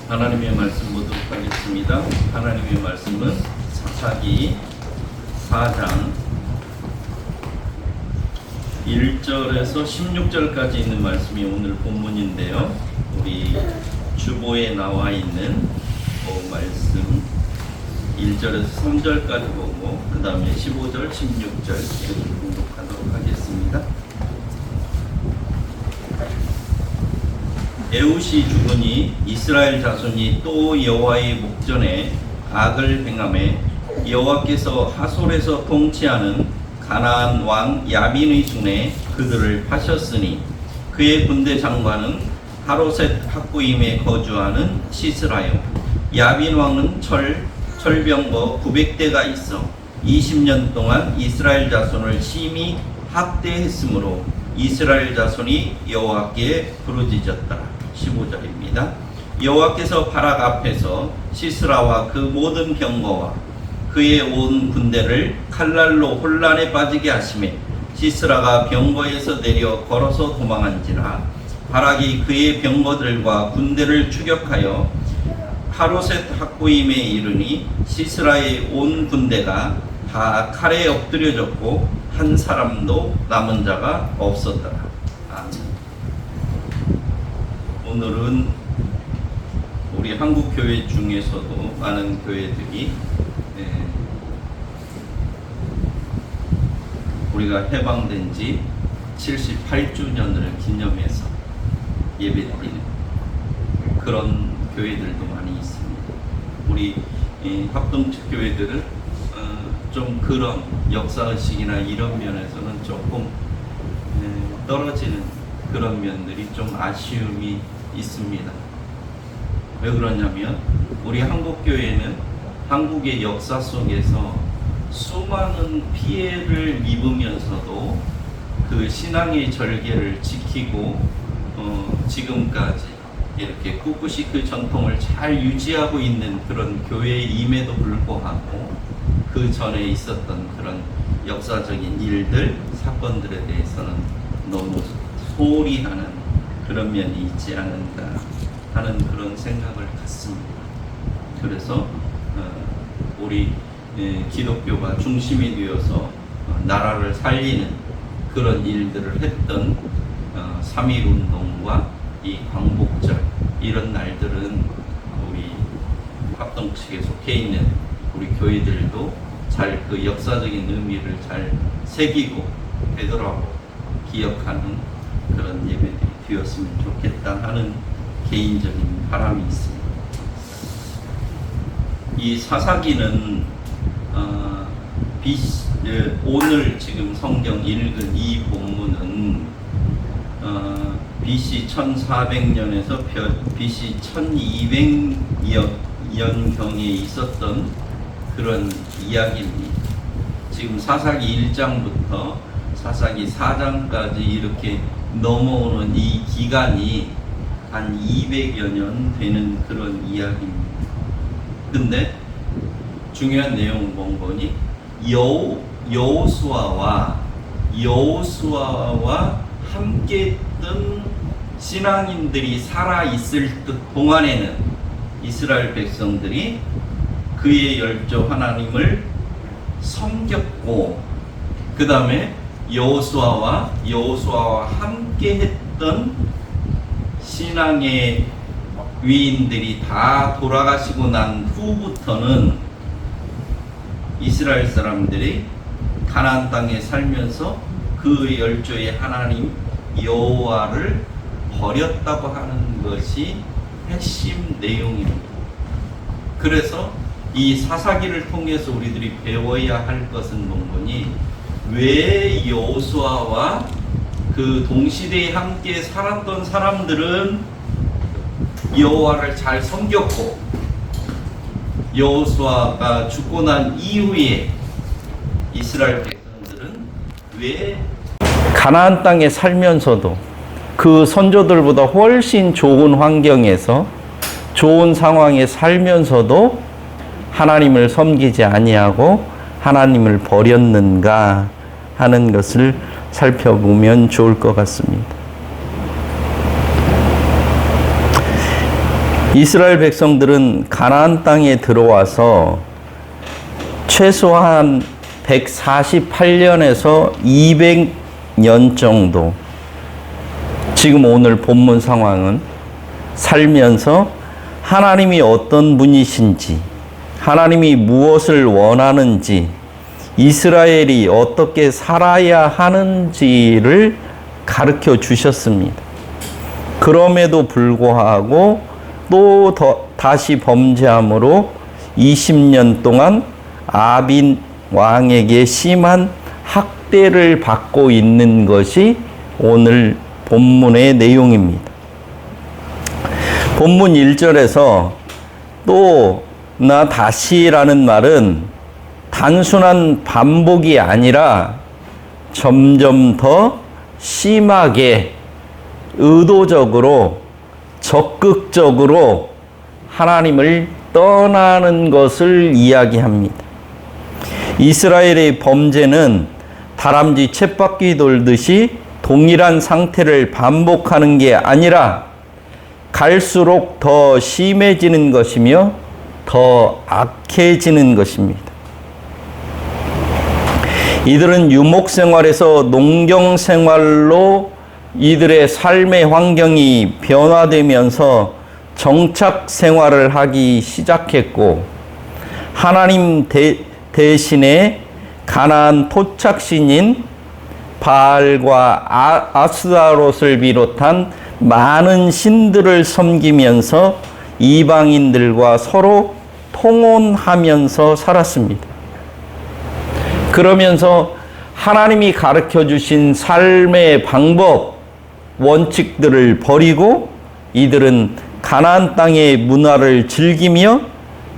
하나님의 말씀 보도록 하겠습니다. 하나님의 말씀은 사사기 4장 1절에서 16절까지 있는 말씀이 오늘 본문인데요. 우리 주보에 나와 있는 그 말씀 1절에서 3절까지 보고 그 다음에 15절, 16절 이렇게 공독하도록 하겠습니다. 에훗이 죽으니 이스라엘 자손이 또 여호와의 목전에 악을 행하매 여호와께서 하솔에서 통치하는 가나안 왕 야빈의 손에 그들을 파셨으니 그의 군대 장관은 하로셋 학구임에 거주하는 시스라요. 야빈 왕은 철병거 900대가 있어 20년 동안 이스라엘 자손을 심히 학대했으므로 이스라엘 자손이 여호와께 부르짖었더라. 15절입니다. 여호와께서 바락 앞에서 시스라와 그 모든 병거와 그의 온 군대를 칼날로 혼란에 빠지게 하시매 시스라가 병거에서 내려 걸어서 도망한지라. 바락이 그의 병거들과 군대를 추격하여 하로셋 학구임에 이르니 시스라의 온 군대가 다 칼에 엎드려졌고 한 사람도 남은 자가 없었더라. 아멘. 오늘은 우리 한국 교회 중에서도 많은 교회들이 우리가 해방된 지 78주년을 기념해서 예배드리는 그런 교회들도 많이 있습니다. 우리 합동측 교회들은 좀 그런 역사의식이나 이런 면에서는 조금 떨어지는 그런 면들이 좀 아쉬움이 있습니다. 왜 그러냐면 우리 한국교회는 한국의 역사 속에서 수많은 피해를 입으면서도 그 신앙의 절개를 지키고 지금까지 이렇게 꿋꿋이 그 전통을 잘 유지하고 있는 그런 교회임에도 불구하고 그 전에 있었던 그런 역사적인 일들, 사건들에 대해서는 너무 소홀히 하는 그런 면이 있지 않은가 하는 그런 생각을 갖습니다. 그래서 우리 기독교가 중심이 되어서 나라를 살리는 그런 일들을 했던 3.1운동과 이 광복절 이런 날들은 우리 합동측에 속해 있는 우리 교회들도 잘 그 역사적인 의미를 잘 새기고 되돌아보고 기억하는 그런 예배들이 되었으면 좋겠다 하는 개인적인 바람이 있습니다. 이 사사기는 오늘 지금 성경 읽은 이 본문은 BC 1400년에서 BC 1200년경에 있었던 그런 이야기입니다. 지금 사사기 1장부터 사사기 4장까지 이렇게 넘어오는 이 기간이 한 200여 년 되는 그런 이야기입니다. 근데 중요한 내용은 뭔거니 여호수아와 함께 했던 신앙인들이 살아있을 동안에는 이스라엘 백성들이 그의 열조 하나님을 섬겼고 그 다음에 여호수아와 함께 했던 신앙의 위인들이 다 돌아가시고 난 후부터는 이스라엘 사람들이 가나안 땅에 살면서 그 열조의 하나님 여호와를 버렸다고 하는 것이 핵심 내용입니다. 그래서 이 사사기를 통해서 우리들이 배워야 할 것은 뭔거니 왜 여호수아와 그 동시대에 함께 살았던 사람들은 여호와를 잘 섬겼고 여호수아가 죽고 난 이후에 이스라엘 백성들은 왜 가나안 땅에 살면서도 그 선조들보다 훨씬 좋은 환경에서 좋은 상황에 살면서도 하나님을 섬기지 아니하고 하나님을 버렸는가 하는 것을 살펴보면 좋을 것 같습니다. 이스라엘 백성들은 가나안 땅에 들어와서 최소한 148년에서 200년 정도, 지금 오늘 본문 상황은 살면서 하나님이 어떤 분이신지, 하나님이 무엇을 원하는지, 이스라엘이 어떻게 살아야 하는지를 가르쳐 주셨습니다. 그럼에도 불구하고 또 다시 범죄함으로 20년 동안 아빈 왕에게 심한 학대를 받고 있는 것이 오늘 본문의 내용입니다. 본문 1절에서 또 나 다시라는 말은 단순한 반복이 아니라 점점 더 심하게 의도적으로 적극적으로 하나님을 떠나는 것을 이야기합니다. 이스라엘의 범죄는 다람쥐 쳇바퀴 돌듯이 동일한 상태를 반복하는 게 아니라 갈수록 더 심해지는 것이며 더 악해지는 것입니다. 이들은 유목 생활에서 농경 생활로 이들의 삶의 환경이 변화되면서 정착 생활을 하기 시작했고, 하나님 대신에 가나안 토착신인 바알과 아스타롯을 비롯한 많은 신들을 섬기면서 이방인들과 서로 통혼하면서 살았습니다. 그러면서 하나님이 가르쳐 주신 삶의 방법, 원칙들을 버리고 이들은 가나안 땅의 문화를 즐기며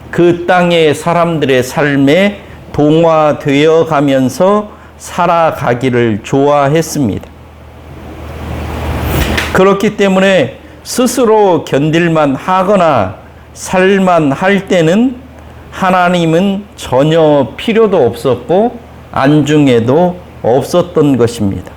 그 땅의 사람들의 삶에 동화되어 가면서 살아가기를 좋아했습니다. 그렇기 때문에 스스로 견딜만 하거나 살만 할 때는 하나님은 전혀 필요도 없었고 안중에도 없었던 것입니다.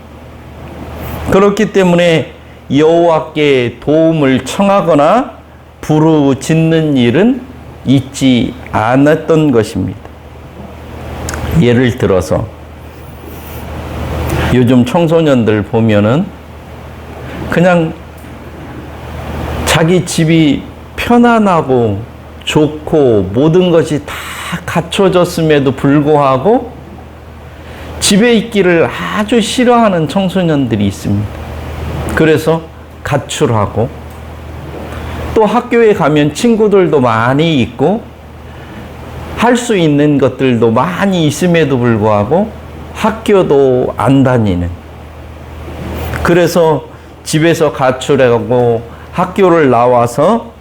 그렇기 때문에 여호와께 도움을 청하거나 부르짖는 일은 있지 않았던 것입니다. 예를 들어서 요즘 청소년들 보면은 그냥 자기 집이 편안하고 좋고 모든 것이 다 갖춰졌음에도 불구하고 집에 있기를 아주 싫어하는 청소년들이 있습니다. 그래서 가출하고, 또 학교에 가면 친구들도 많이 있고 할 수 있는 것들도 많이 있음에도 불구하고 학교도 안 다니는, 그래서 집에서 가출하고 학교를 나와서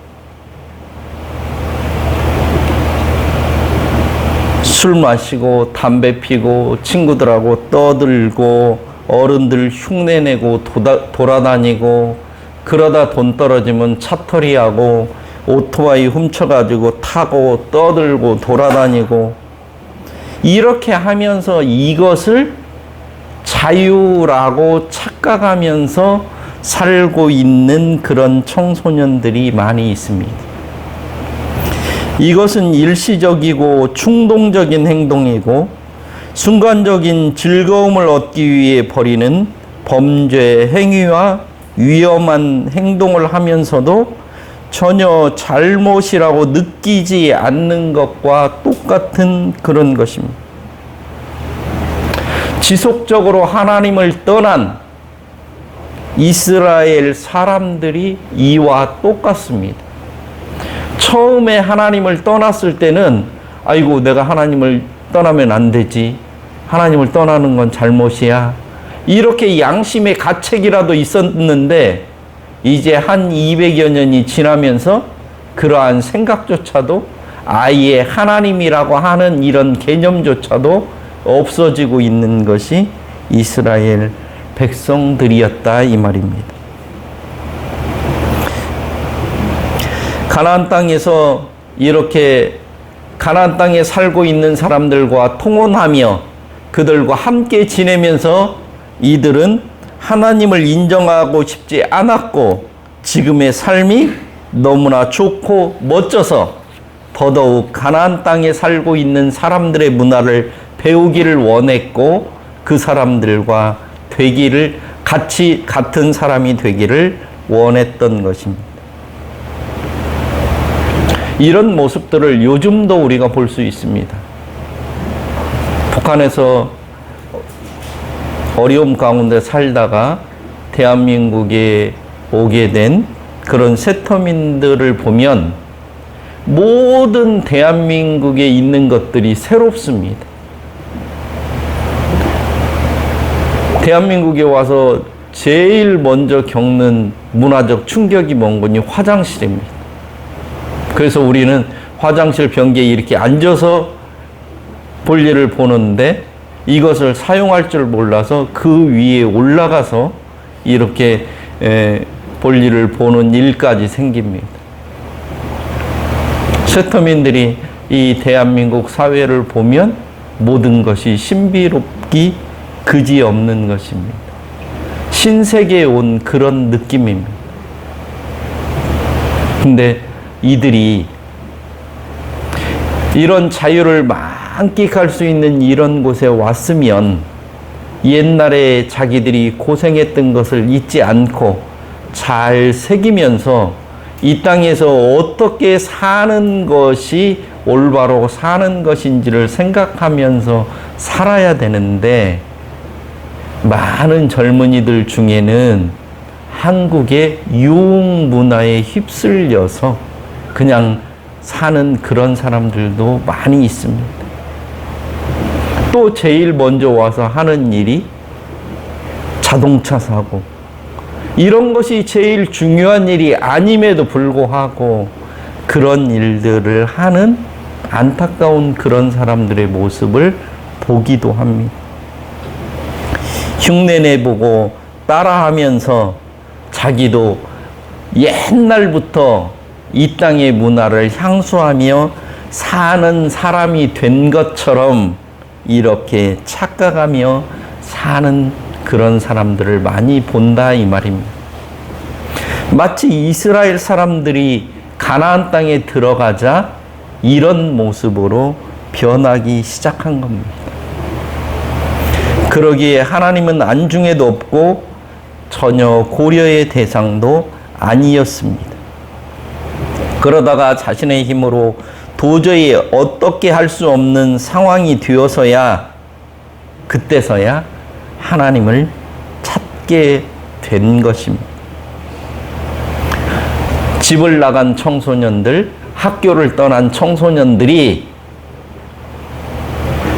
술 마시고 담배 피고 친구들하고 떠들고 어른들 흉내내고 돌아다니고, 그러다 돈 떨어지면 차터리하고 오토바이 훔쳐가지고 타고 떠들고 돌아다니고, 이렇게 하면서 이것을 자유라고 착각하면서 살고 있는 그런 청소년들이 많이 있습니다. 이것은 일시적이고 충동적인 행동이고 순간적인 즐거움을 얻기 위해 벌이는 범죄 행위와 위험한 행동을 하면서도 전혀 잘못이라고 느끼지 않는 것과 똑같은 그런 것입니다. 지속적으로 하나님을 떠난 이스라엘 사람들이 이와 똑같습니다. 처음에 하나님을 떠났을 때는 아이고 내가 하나님을 떠나면 안 되지, 하나님을 떠나는 건 잘못이야, 이렇게 양심의 가책이라도 있었는데 이제 한 200여 년이 지나면서 그러한 생각조차도, 아예 하나님이라고 하는 이런 개념조차도 없어지고 있는 것이 이스라엘 백성들이었다 이 말입니다. 가나안 땅에서 이렇게 가나안 땅에 살고 있는 사람들과 통혼하며 그들과 함께 지내면서 이들은 하나님을 인정하고 싶지 않았고 지금의 삶이 너무나 좋고 멋져서 더더욱 가나안 땅에 살고 있는 사람들의 문화를 배우기를 원했고 그 사람들과 같은 사람이 되기를 원했던 것입니다. 이런 모습들을 요즘도 우리가 볼 수 있습니다. 북한에서 어려움 가운데 살다가 대한민국에 오게 된 그런 세터민들을 보면 모든 대한민국에 있는 것들이 새롭습니다. 대한민국에 와서 제일 먼저 겪는 문화적 충격이 뭔 화장실입니다. 그래서 우리는 화장실 변기에 이렇게 앉아서 볼일을 보는데 이것을 사용할 줄 몰라서 그 위에 올라가서 이렇게 볼일을 보는 일까지 생깁니다. 세터민들이 이 대한민국 사회를 보면 모든 것이 신비롭기 그지없는 것입니다. 신세계에 온 그런 느낌입니다. 근데 이들이 이런 자유를 만끽할 수 있는 이런 곳에 왔으면 옛날에 자기들이 고생했던 것을 잊지 않고 잘 새기면서 이 땅에서 어떻게 사는 것이 올바로 사는 것인지를 생각하면서 살아야 되는데 많은 젊은이들 중에는 한국의 유흥 문화에 휩쓸려서 그냥 사는 그런 사람들도 많이 있습니다. 또 제일 먼저 와서 하는 일이 자동차 사고, 이런 것이 제일 중요한 일이 아님에도 불구하고 그런 일들을 하는 안타까운 그런 사람들의 모습을 보기도 합니다. 흉내내보고 따라하면서 자기도 옛날부터 이 땅의 문화를 향수하며 사는 사람이 된 것처럼 이렇게 착각하며 사는 그런 사람들을 많이 본다 이 말입니다. 마치 이스라엘 사람들이 가나안 땅에 들어가자 이런 모습으로 변하기 시작한 겁니다. 그러기에 하나님은 안중에도 없고 전혀 고려의 대상도 아니었습니다. 그러다가 자신의 힘으로 도저히 어떻게 할 수 없는 상황이 되어서야 그때서야 하나님을 찾게 된 것입니다. 집을 나간 청소년들, 학교를 떠난 청소년들이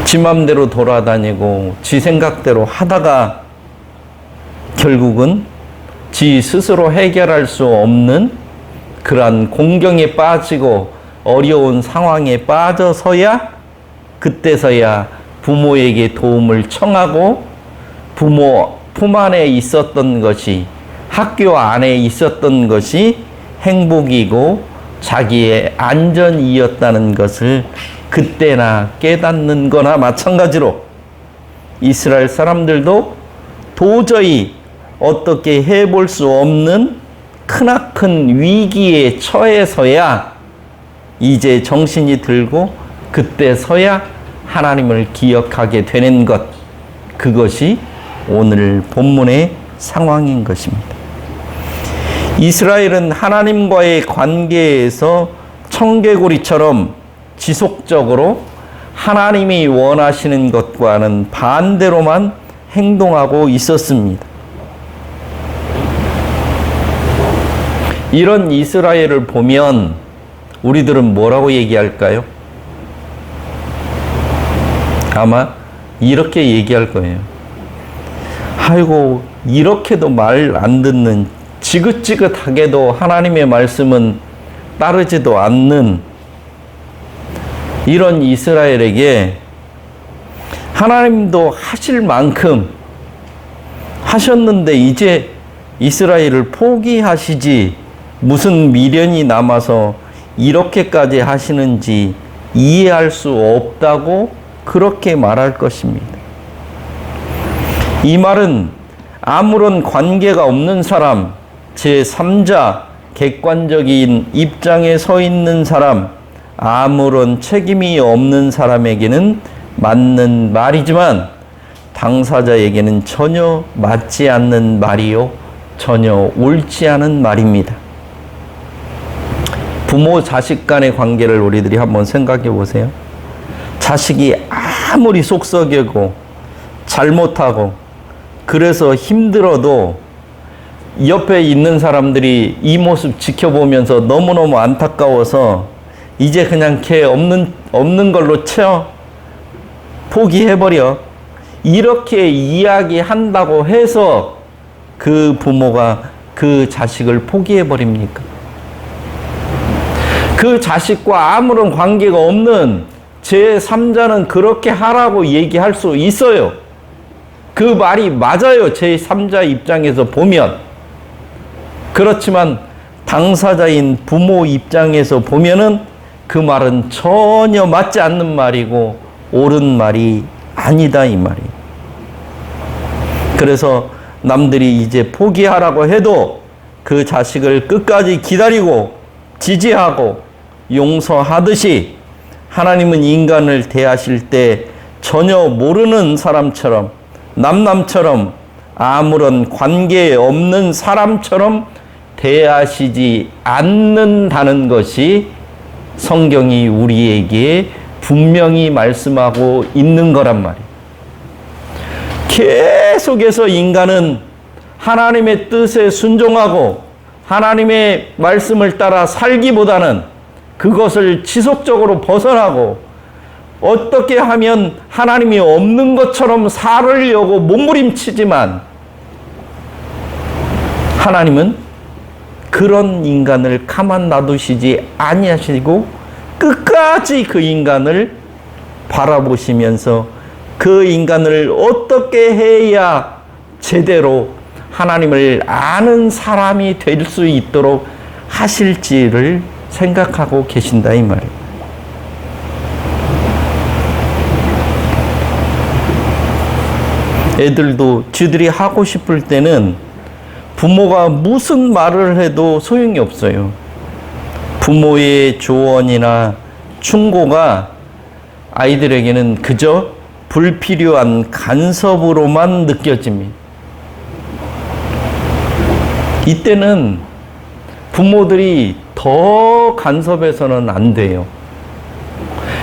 지 맘대로 돌아다니고 지 생각대로 하다가 결국은 지 스스로 해결할 수 없는 그러한 공경에 빠지고 어려운 상황에 빠져서야 그때서야 부모에게 도움을 청하고 부모 품 안에 있었던 것이, 학교 안에 있었던 것이 행복이고 자기의 안전이었다는 것을 그때나 깨닫는 거나 마찬가지로 이스라엘 사람들도 도저히 어떻게 해볼 수 없는 크나큰 위기에 처해서야 이제 정신이 들고 그때서야 하나님을 기억하게 되는 것, 그것이 오늘 본문의 상황인 것입니다. 이스라엘은 하나님과의 관계에서 청개구리처럼 지속적으로 하나님이 원하시는 것과는 반대로만 행동하고 있었습니다. 이런 이스라엘을 보면 우리들은 뭐라고 얘기할까요? 아마 이렇게 얘기할 거예요. 아이고, 이렇게도 말 안 듣는, 지긋지긋하게도 하나님의 말씀은 따르지도 않는 이런 이스라엘에게 하나님도 하실 만큼 하셨는데 이제 이스라엘을 포기하시지 무슨 미련이 남아서 이렇게까지 하시는지 이해할 수 없다고 그렇게 말할 것입니다. 이 말은 아무런 관계가 없는 사람, 제3자, 객관적인 입장에 서 있는 사람, 아무런 책임이 없는 사람에게는 맞는 말이지만 당사자에게는 전혀 맞지 않는 말이요, 전혀 옳지 않은 말입니다. 부모 자식 간의 관계를 우리들이 한번 생각해 보세요. 자식이 아무리 속썩이고 잘못하고 그래서 힘들어도 옆에 있는 사람들이 이 모습 지켜보면서 너무너무 안타까워서 이제 그냥 걔 없는 걸로 채워 포기해버려, 이렇게 이야기한다고 해서 그 부모가 그 자식을 포기해버립니까? 그 자식과 아무런 관계가 없는 제3자는 그렇게 하라고 얘기할 수 있어요. 그 말이 맞아요, 제3자 입장에서 보면. 그렇지만 당사자인 부모 입장에서 보면은 그 말은 전혀 맞지 않는 말이고 옳은 말이 아니다, 이 말이에요. 그래서 남들이 이제 포기하라고 해도 그 자식을 끝까지 기다리고 지지하고 용서하듯이 하나님은 인간을 대하실 때 전혀 모르는 사람처럼, 남처럼, 아무런 관계 없는 사람처럼 대하시지 않는다는 것이 성경이 우리에게 분명히 말씀하고 있는 거란 말이에요. 계속해서 인간은 하나님의 뜻에 순종하고 하나님의 말씀을 따라 살기보다는 그것을 지속적으로 벗어나고 어떻게 하면 하나님이 없는 것처럼 살으려고 몸부림치지만 하나님은 그런 인간을 가만 놔두시지 아니하시고 끝까지 그 인간을 바라보시면서 그 인간을 어떻게 해야 제대로 하나님을 아는 사람이 될 수 있도록 하실지를 생각하고 계신다, 이 말이에요. 애들도 지들이 하고 싶을 때는 부모가 무슨 말을 해도 소용이 없어요. 부모의 조언이나 충고가 아이들에게는 그저 불필요한 간섭으로만 느껴집니다. 이때는 부모들이 더 간섭해서는 안 돼요.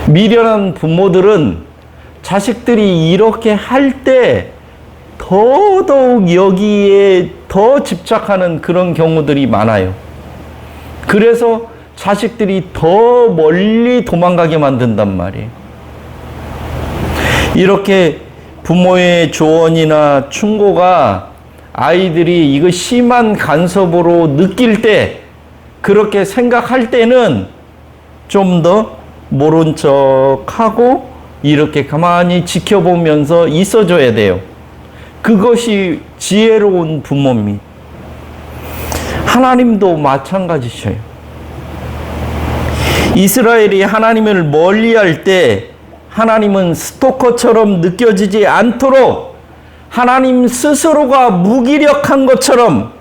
미련한 부모들은 자식들이 이렇게 할 때 더더욱 여기에 더 집착하는 그런 경우들이 많아요. 그래서 자식들이 더 멀리 도망가게 만든단 말이에요. 이렇게 부모의 조언이나 충고가 아이들이 이거 심한 간섭으로 느낄 때, 그렇게 생각할 때는 좀 더 모른 척하고 이렇게 가만히 지켜보면서 있어줘야 돼요. 그것이 지혜로운 부모입니다. 하나님도 마찬가지셔요. 이스라엘이 하나님을 멀리할 때 하나님은 스토커처럼 느껴지지 않도록 하나님 스스로가 무기력한 것처럼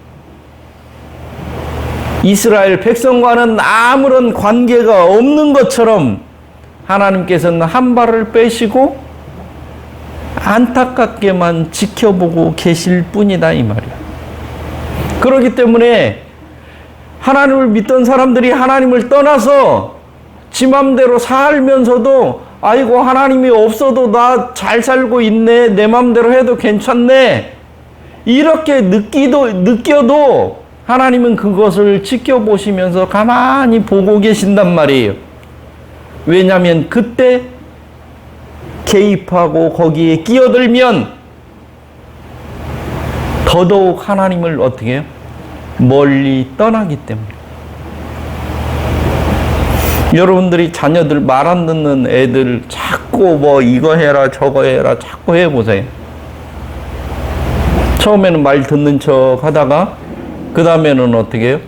이스라엘 백성과는 아무런 관계가 없는 것처럼 하나님께서는 한 발을 빼시고 안타깝게만 지켜보고 계실 뿐이다, 이 말이야. 그렇기 때문에 하나님을 믿던 사람들이 하나님을 떠나서 지 맘대로 살면서도 아이고 하나님이 없어도 나 잘 살고 있네, 내 맘대로 해도 괜찮네, 이렇게 느껴도 하나님은 그것을 지켜보시면서 가만히 보고 계신단 말이에요. 왜냐하면 그때 개입하고 거기에 끼어들면 더더욱 하나님을 어떻게 해요? 멀리 떠나기 때문에. 여러분들이 자녀들 말 안 듣는 애들 자꾸 뭐 이거 해라 저거 해라 자꾸 해보세요. 처음에는 말 듣는 척 하다가 그 다음에는 어떻게 해요?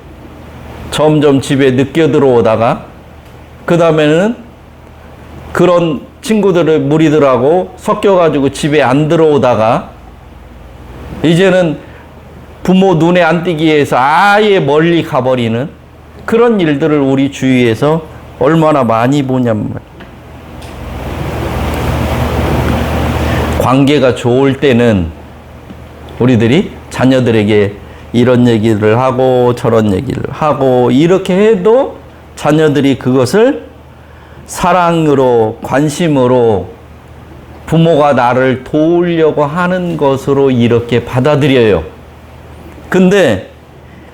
점점 집에 늦게 들어오다가 그 다음에는 그런 친구들의 무리들하고 섞여가지고 집에 안 들어오다가 이제는 부모 눈에 안 띄기 위해서 아예 멀리 가버리는 그런 일들을 우리 주위에서 얼마나 많이 보냔 말이에요. 관계가 좋을 때는 우리들이 자녀들에게 이런 얘기를 하고 저런 얘기를 하고 이렇게 해도 자녀들이 그것을 사랑으로 관심으로 부모가 나를 도우려고 하는 것으로 이렇게 받아들여요. 근데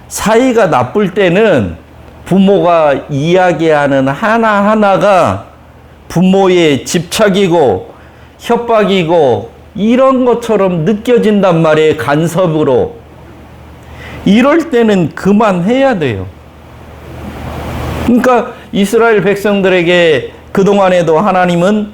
사이가 나쁠 때는 부모가 이야기하는 하나하나가 부모의 집착이고 협박이고 이런 것처럼 느껴진단 말이에요. 간섭으로. 이럴 때는 그만해야 돼요. 그러니까 이스라엘 백성들에게 그동안에도 하나님은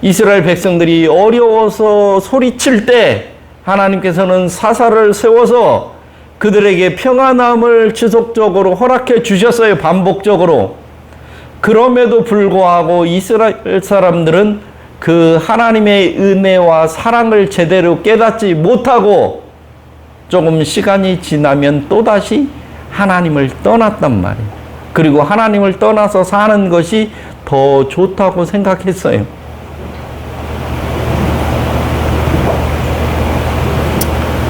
이스라엘 백성들이 어려워서 소리칠 때 하나님께서는 사사를 세워서 그들에게 평안함을 지속적으로 허락해 주셨어요. 반복적으로. 그럼에도 불구하고 이스라엘 사람들은 그 하나님의 은혜와 사랑을 제대로 깨닫지 못하고 조금 시간이 지나면 또다시 하나님을 떠났단 말이에요. 그리고 하나님을 떠나서 사는 것이 더 좋다고 생각했어요.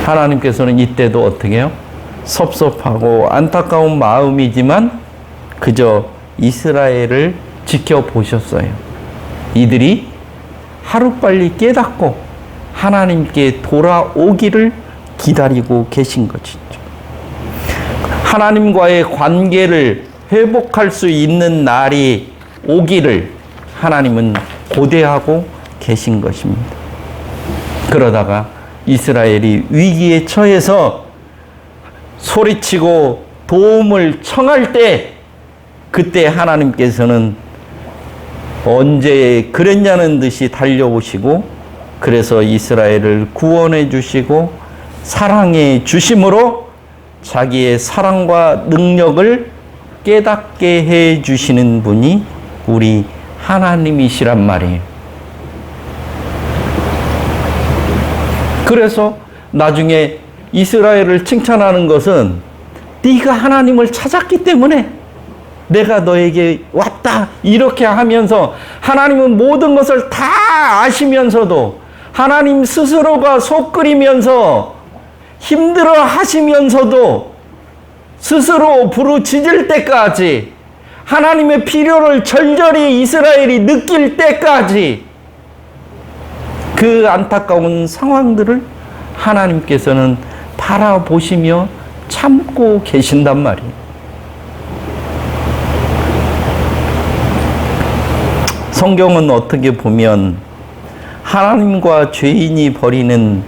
하나님께서는 이때도 어떻게 해요? 섭섭하고 안타까운 마음이지만 그저 이스라엘을 지켜보셨어요. 이들이 하루빨리 깨닫고 하나님께 돌아오기를 기다리고 계신 것이죠. 하나님과의 관계를 회복할 수 있는 날이 오기를 하나님은 고대하고 계신 것입니다. 그러다가 이스라엘이 위기에 처해서 소리치고 도움을 청할 때 그때 하나님께서는 언제 그랬냐는 듯이 달려오시고 그래서 이스라엘을 구원해 주시고 사랑해 주심으로 자기의 사랑과 능력을 깨닫게 해 주시는 분이 우리 하나님이시란 말이에요. 그래서 나중에 이스라엘을 칭찬하는 것은 네가 하나님을 찾았기 때문에 내가 너에게 왔다 이렇게 하면서 하나님은 모든 것을 다 아시면서도 하나님 스스로가 속 끓이면서 힘들어 하시면서도 스스로 부르짖을 때까지 하나님의 필요를 절절히 이스라엘이 느낄 때까지 그 안타까운 상황들을 하나님께서는 바라보시며 참고 계신단 말이에요. 성경은 어떻게 보면 하나님과 죄인이 벌이는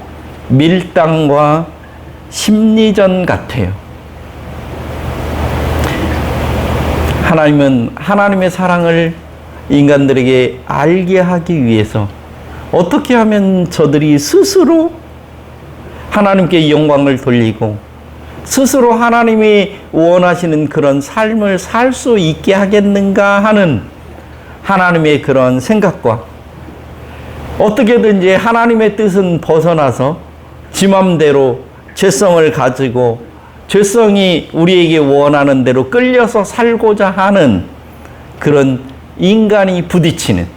밀당과 심리전 같아요. 하나님은 하나님의 사랑을 인간들에게 알게 하기 위해서 어떻게 하면 저들이 스스로 하나님께 영광을 돌리고 스스로 하나님이 원하시는 그런 삶을 살 수 있게 하겠는가 하는 하나님의 그런 생각과 어떻게든지 하나님의 뜻은 벗어나서 지 맘대로 죄성을 가지고 죄성이 우리에게 원하는 대로 끌려서 살고자 하는 그런 인간이 부딪히는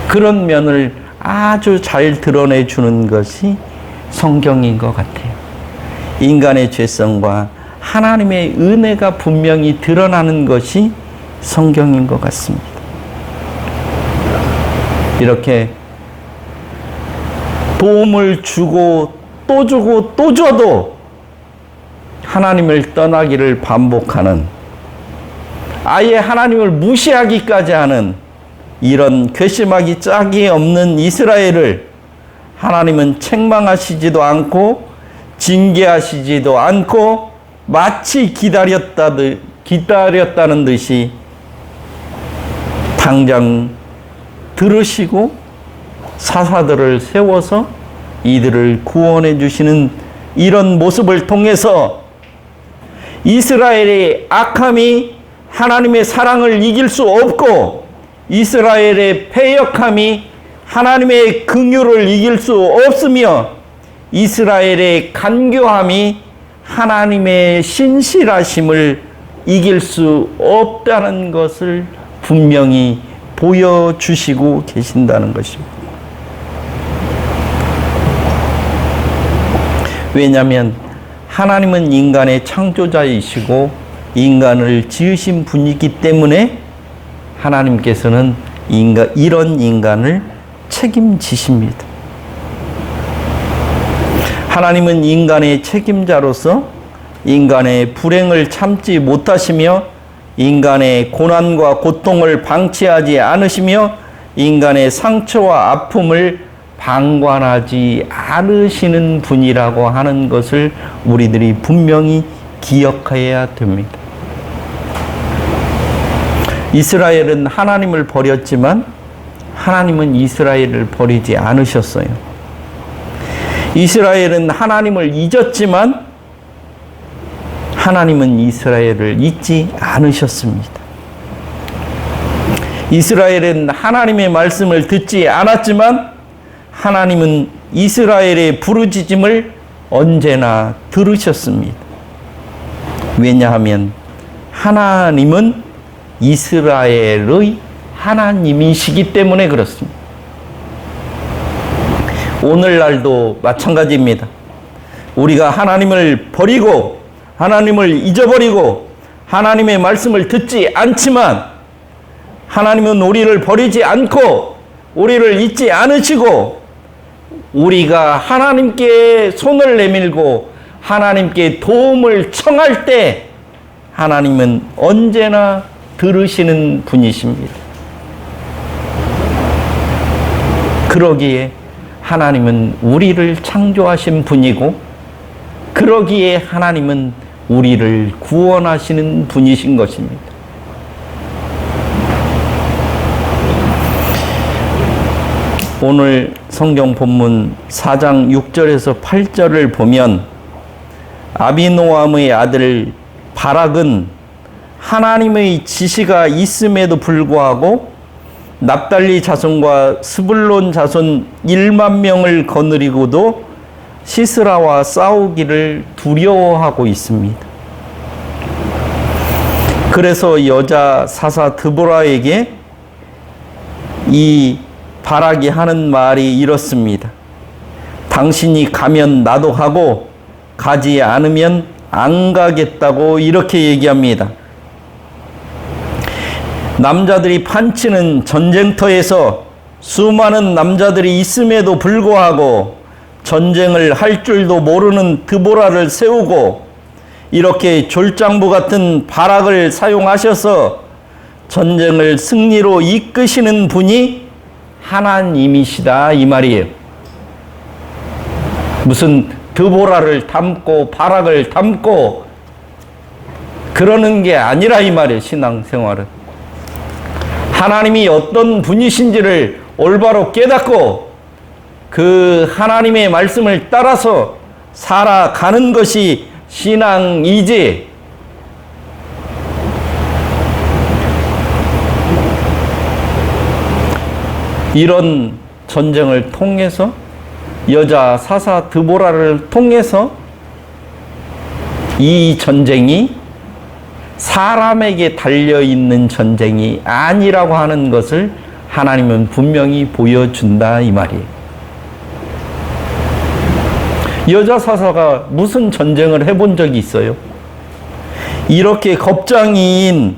그런 면을 아주 잘 드러내 주는 것이 성경인 것 같아요. 인간의 죄성과 하나님의 은혜가 분명히 드러나는 것이 성경인 것 같습니다. 이렇게 도움을 주고 또 주고 또 줘도 하나님을 떠나기를 반복하는 아예 하나님을 무시하기까지 하는 이런 괘씸하기 짝이 없는 이스라엘을 하나님은 책망하시지도 않고 징계하시지도 않고 마치 기다렸다는 듯이 당장 들으시고 사사들을 세워서 이들을 구원해 주시는 이런 모습을 통해서 이스라엘의 악함이 하나님의 사랑을 이길 수 없고 이스라엘의 패역함이 하나님의 긍휼을 이길 수 없으며 이스라엘의 간교함이 하나님의 신실하심을 이길 수 없다는 것을 분명히 보여주시고 계신다는 것입니다. 왜냐하면 하나님은 인간의 창조자이시고 인간을 지으신 분이기 때문에 하나님께서는 이런 인간을 책임지십니다. 하나님은 인간의 책임자로서 인간의 불행을 참지 못하시며 인간의 고난과 고통을 방치하지 않으시며 인간의 상처와 아픔을 방관하지 않으시는 분이라고 하는 것을 우리들이 분명히 기억해야 됩니다. 이스라엘은 하나님을 버렸지만 하나님은 이스라엘을 버리지 않으셨어요. 이스라엘은 하나님을 잊었지만 하나님은 이스라엘을 잊지 않으셨습니다. 이스라엘은 하나님의 말씀을 듣지 않았지만 하나님은 이스라엘의 부르짖음을 언제나 들으셨습니다. 왜냐하면 하나님은 이스라엘의 하나님이시기 때문에 그렇습니다. 오늘날도 마찬가지입니다. 우리가 하나님을 버리고 하나님을 잊어버리고 하나님의 말씀을 듣지 않지만 하나님은 우리를 버리지 않고 우리를 잊지 않으시고 우리가 하나님께 손을 내밀고 하나님께 도움을 청할 때 하나님은 언제나 들으시는 분이십니다. 그러기에 하나님은 우리를 창조하신 분이고 그러기에 하나님은 우리를 구원하시는 분이신 것입니다. 오늘 성경 본문 4장 6절에서 8절을 보면 아비노함의 아들 바락은 하나님의 지시가 있음에도 불구하고 납달리 자손과 스불론 자손 1만 명을 거느리고도 시스라와 싸우기를 두려워하고 있습니다. 그래서 여자 사사 드보라에게 이 바락이 하는 말이 이렇습니다. 당신이 가면 나도 가고 가지 않으면 안 가겠다고 이렇게 얘기합니다. 남자들이 판치는 전쟁터에서 수많은 남자들이 있음에도 불구하고 전쟁을 할 줄도 모르는 드보라를 세우고 이렇게 졸장부 같은 바락을 사용하셔서 전쟁을 승리로 이끄시는 분이 하나님이시다 이 말이에요. 무슨 드보라를 닮고 바락을 닮고 그러는 게 아니라 이 말이에요. 신앙생활은 하나님이 어떤 분이신지를 올바로 깨닫고 그 하나님의 말씀을 따라서 살아가는 것이 신앙이지 이런 전쟁을 통해서 여자 사사 드보라를 통해서 이 전쟁이 사람에게 달려있는 전쟁이 아니라고 하는 것을 하나님은 분명히 보여준다 이 말이에요. 여자 사사가 무슨 전쟁을 해본 적이 있어요? 이렇게 겁장이인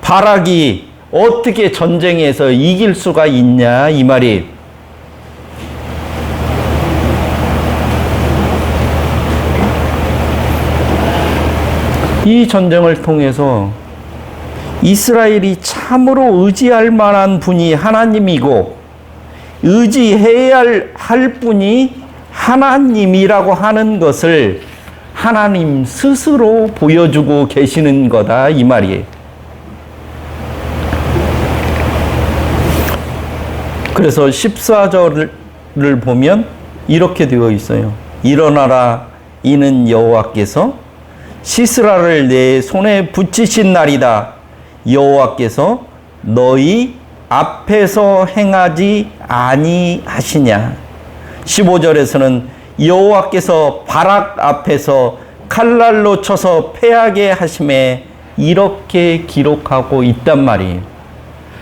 바락이 어떻게 전쟁에서 이길 수가 있냐 이 말이에요. 이 전쟁을 통해서 이스라엘이 참으로 의지할 만한 분이 하나님이고 의지해야 할 분이 하나님이라고 하는 것을 하나님 스스로 보여주고 계시는 거다 이 말이에요. 그래서 14절을 보면 이렇게 되어 있어요. 일어나라 이는 여호와께서 시스라를 내 손에 붙이신 날이다. 여호와께서 너희 앞에서 행하지 아니하시냐. 15절에서는 여호와께서 바락 앞에서 칼날로 쳐서 패하게 하심에 이렇게 기록하고 있단 말이에요.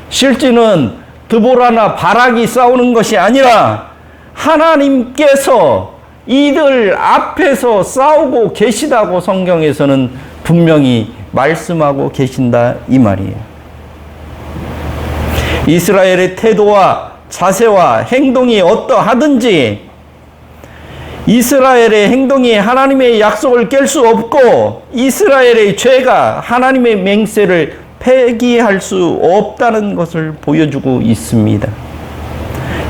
실제는 드보라나 바락이 싸우는 것이 아니라 하나님께서 이들 앞에서 싸우고 계시다고 성경에서는 분명히 말씀하고 계신다 이 말이에요. 이스라엘의 태도와 자세와 행동이 어떠하든지 이스라엘의 행동이 하나님의 약속을 깰 수 없고 이스라엘의 죄가 하나님의 맹세를 폐기할 수 없다는 것을 보여주고 있습니다.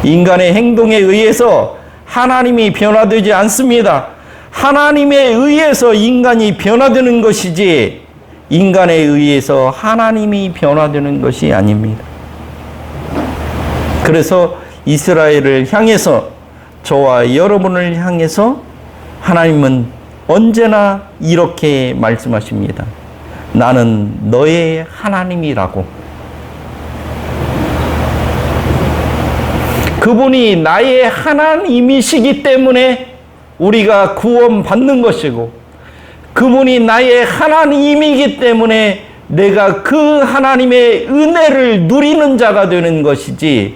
인간의 행동에 의해서 하나님이 변화되지 않습니다. 하나님에 의해서 인간이 변화되는 것이지 인간에 의해서 하나님이 변화되는 것이 아닙니다. 그래서 이스라엘을 향해서 저와 여러분을 향해서 하나님은 언제나 이렇게 말씀하십니다. 나는 너의 하나님이라고. 그분이 나의 하나님이시기 때문에 우리가 구원받는 것이고 그분이 나의 하나님이기 때문에 내가 그 하나님의 은혜를 누리는 자가 되는 것이지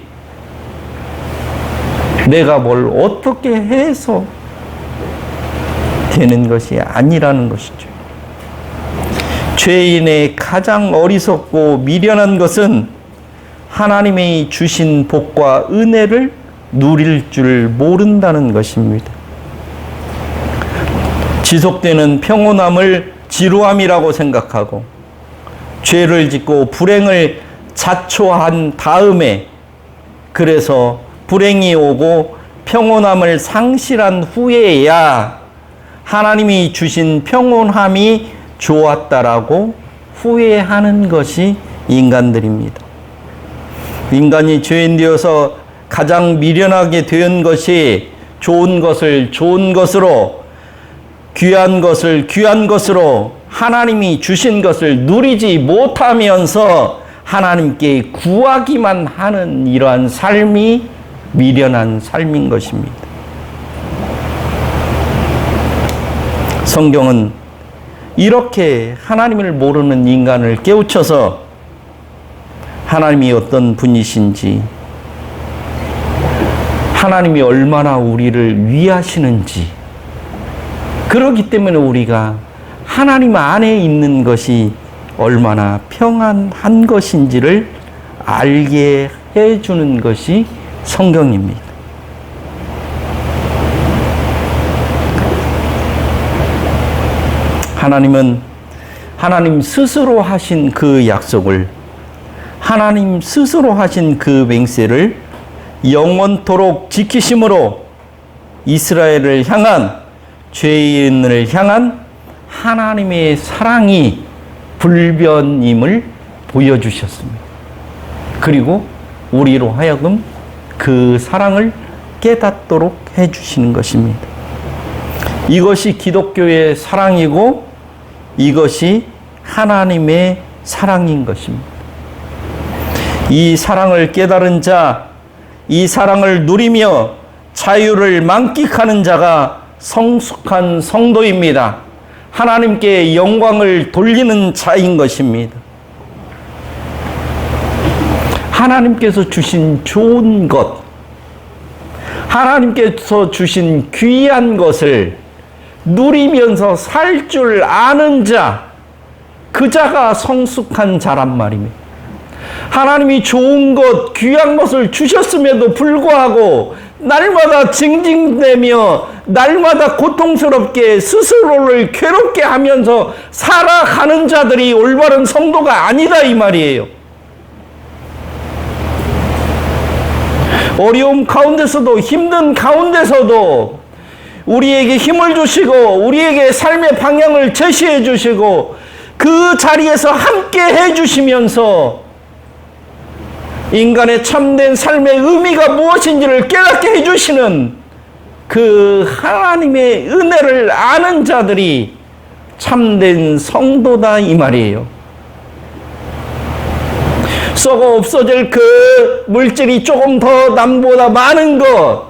내가 뭘 어떻게 해서 되는 것이 아니라는 것이죠. 죄인의 가장 어리석고 미련한 것은 하나님이 주신 복과 은혜를 누릴 줄 모른다는 것입니다. 지속되는 평온함을 지루함이라고 생각하고 죄를 짓고 불행을 자초한 다음에 그래서 불행이 오고 평온함을 상실한 후에야 하나님이 주신 평온함이 좋았다라고 후회하는 것이 인간들입니다. 인간이 죄인 되어서 가장 미련하게 된 것이 좋은 것을 좋은 것으로 귀한 것을 귀한 것으로 하나님이 주신 것을 누리지 못하면서 하나님께 구하기만 하는 이러한 삶이 미련한 삶인 것입니다. 성경은 이렇게 하나님을 모르는 인간을 깨우쳐서 하나님이 어떤 분이신지 하나님이 얼마나 우리를 위하시는지 그렇기 때문에 우리가 하나님 안에 있는 것이 얼마나 평안한 것인지를 알게 해주는 것이 성경입니다. 하나님은 하나님 스스로 하신 그 약속을 하나님 스스로 하신 그 맹세를 영원토록 지키심으로 이스라엘을 향한 죄인을 향한 하나님의 사랑이 불변임을 보여주셨습니다. 그리고 우리로 하여금 그 사랑을 깨닫도록 해주시는 것입니다. 이것이 기독교의 사랑이고 이것이 하나님의 사랑인 것입니다. 이 사랑을 깨달은 자, 이 사랑을 누리며 자유를 만끽하는 자가 성숙한 성도입니다. 하나님께 영광을 돌리는 자인 것입니다. 하나님께서 주신 좋은 것, 하나님께서 주신 귀한 것을 누리면서 살 줄 아는 자, 그 자가 성숙한 자란 말입니다. 하나님이 좋은 것, 귀한 것을 주셨음에도 불구하고 날마다 징징대며 날마다 고통스럽게 스스로를 괴롭게 하면서 살아가는 자들이 올바른 성도가 아니다 이 말이에요. 어려움 가운데서도 힘든 가운데서도 우리에게 힘을 주시고 우리에게 삶의 방향을 제시해 주시고 그 자리에서 함께 해 주시면서 인간의 참된 삶의 의미가 무엇인지를 깨닫게 해 주시는 그 하나님의 은혜를 아는 자들이 참된 성도다 이 말이에요. 썩어 없어질 그 물질이 조금 더 남보다 많은 것,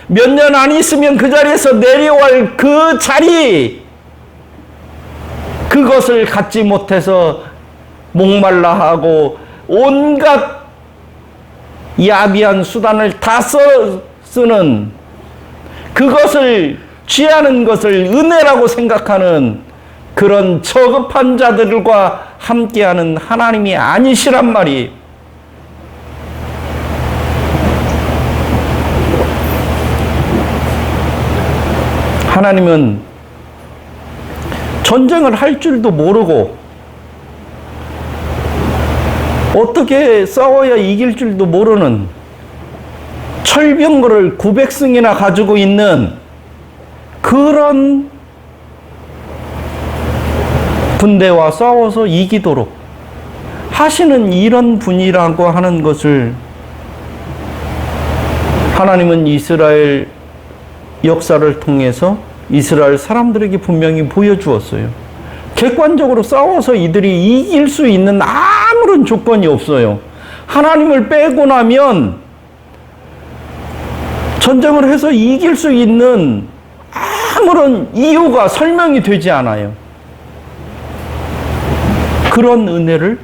몇 년 안 있으면 그 자리에서 내려갈 그 자리, 그것을 갖지 못해서 목말라 하고 온갖 야비한 수단을 다 쓰는, 그것을 취하는 것을 은혜라고 생각하는 그런 저급한 자들과 함께하는 하나님이 아니시란 말이에요. 하나님은 전쟁을 할 줄도 모르고 어떻게 싸워야 이길 줄도 모르는 철병거를 900승이나 가지고 있는 그런 군대와 싸워서 이기도록 하시는 이런 분이라고 하는 것을 하나님은 이스라엘 역사를 통해서 이스라엘 사람들에게 분명히 보여주었어요. 객관적으로 싸워서 이들이 이길 수 있는 아무런 조건이 없어요. 하나님을 빼고 나면 전쟁을 해서 이길 수 있는 아무런 이유가 설명이 되지 않아요. 그런 은혜를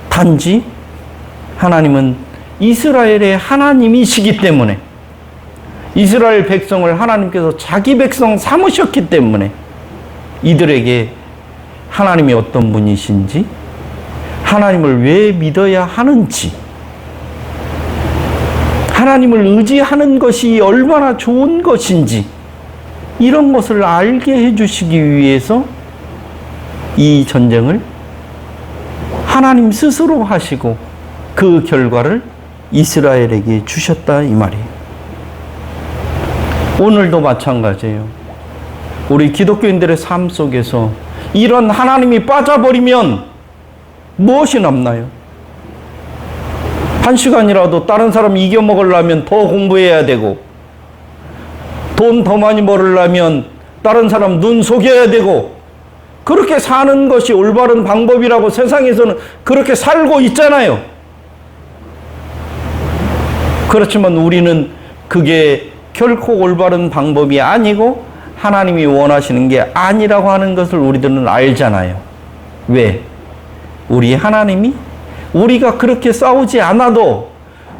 단지 하나님은 이스라엘의 하나님이시기 때문에, 이스라엘 백성을 하나님께서 자기 백성 삼으셨기 때문에 이들에게 하나님이 어떤 분이신지, 하나님을 왜 믿어야 하는지, 하나님을 의지하는 것이 얼마나 좋은 것인지, 이런 것을 알게 해주시기 위해서 이 전쟁을 하나님 스스로 하시고 그 결과를 이스라엘에게 주셨다 이 말이에요. 오늘도 마찬가지예요. 우리 기독교인들의 삶 속에서 이런 하나님이 빠져버리면 무엇이 남나요? 한 시간이라도 다른 사람 이겨먹으려면 더 공부해야 되고, 돈 더 많이 벌으려면 다른 사람 눈 속여야 되고, 그렇게 사는 것이 올바른 방법이라고 세상에서는 그렇게 살고 있잖아요. 그렇지만 우리는 그게 결코 올바른 방법이 아니고 하나님이 원하시는 게 아니라고 하는 것을 우리들은 알잖아요. 왜? 우리 하나님이 우리가 그렇게 싸우지 않아도,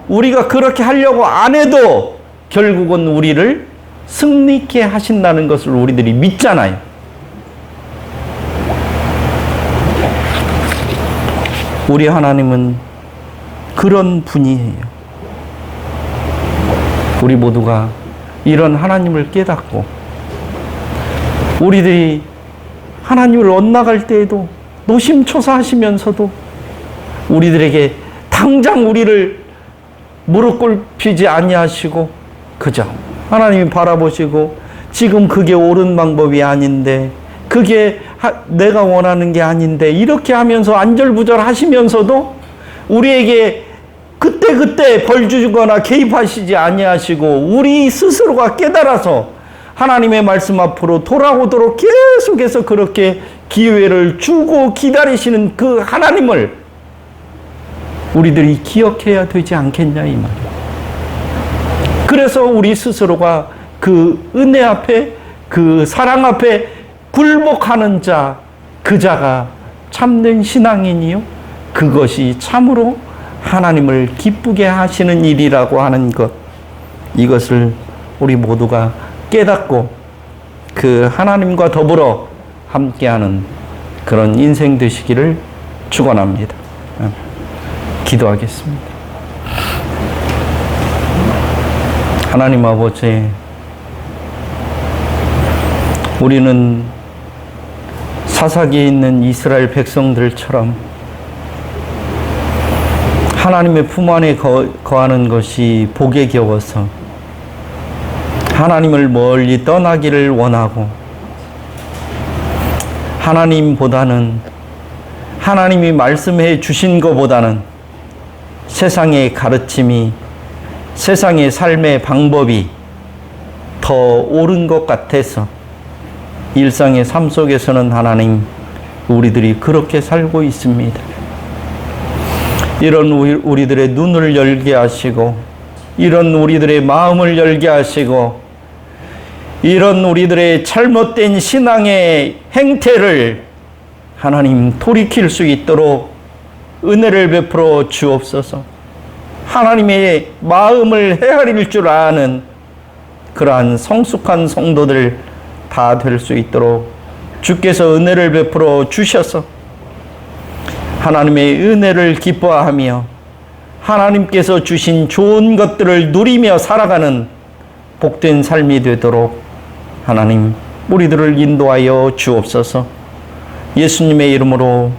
우리가 그렇게 하려고 안 해도 결국은 우리를 승리케 하신다는 것을 우리들이 믿잖아요. 우리 하나님은 그런 분이에요. 우리 모두가 이런 하나님을 깨닫고 우리들이 하나님을 엇나갈 때에도 노심초사하시면서도 우리들에게 당장 우리를 무릎 꿇히지 아니하시고 그저 하나님이 바라보시고 지금 그게 옳은 방법이 아닌데, 그게 내가 원하는 게 아닌데, 이렇게 하면서 안절부절 하시면서도 우리에게 그때그때 벌 주거나 개입하시지 아니하시고 우리 스스로가 깨달아서 하나님의 말씀 앞으로 돌아오도록 계속해서 그렇게 기회를 주고 기다리시는 그 하나님을 우리들이 기억해야 되지 않겠냐 이 말이에요. 그래서 우리 스스로가 그 은혜 앞에, 그 사랑 앞에 굴복하는 자, 그 자가 참된 신앙인이요, 그것이 참으로 하나님을 기쁘게 하시는 일이라고 하는 것, 이것을 우리 모두가 깨닫고 그 하나님과 더불어 함께하는 그런 인생 되시기를 축원합니다. 기도하겠습니다. 하나님 아버지, 우리는 사사기에 있는 이스라엘 백성들처럼 하나님의 품 안에 거하는 것이 복에 겨워서 하나님을 멀리 떠나기를 원하고, 하나님보다는, 하나님이 말씀해 주신 것보다는 세상의 가르침이, 세상의 삶의 방법이 더 옳은 것 같아서 일상의 삶 속에서는 하나님, 우리들이 그렇게 살고 있습니다. 이런 우리들의 눈을 열게 하시고 이런 우리들의 마음을 열게 하시고 이런 우리들의 잘못된 신앙의 행태를 하나님 돌이킬 수 있도록 은혜를 베풀어 주옵소서. 하나님의 마음을 헤아릴 줄 아는 그러한 성숙한 성도들 다 될 수 있도록 주께서 은혜를 베풀어 주셔서 하나님의 은혜를 기뻐하며 하나님께서 주신 좋은 것들을 누리며 살아가는 복된 삶이 되도록 하나님 우리들을 인도하여 주옵소서. 예수님의 이름으로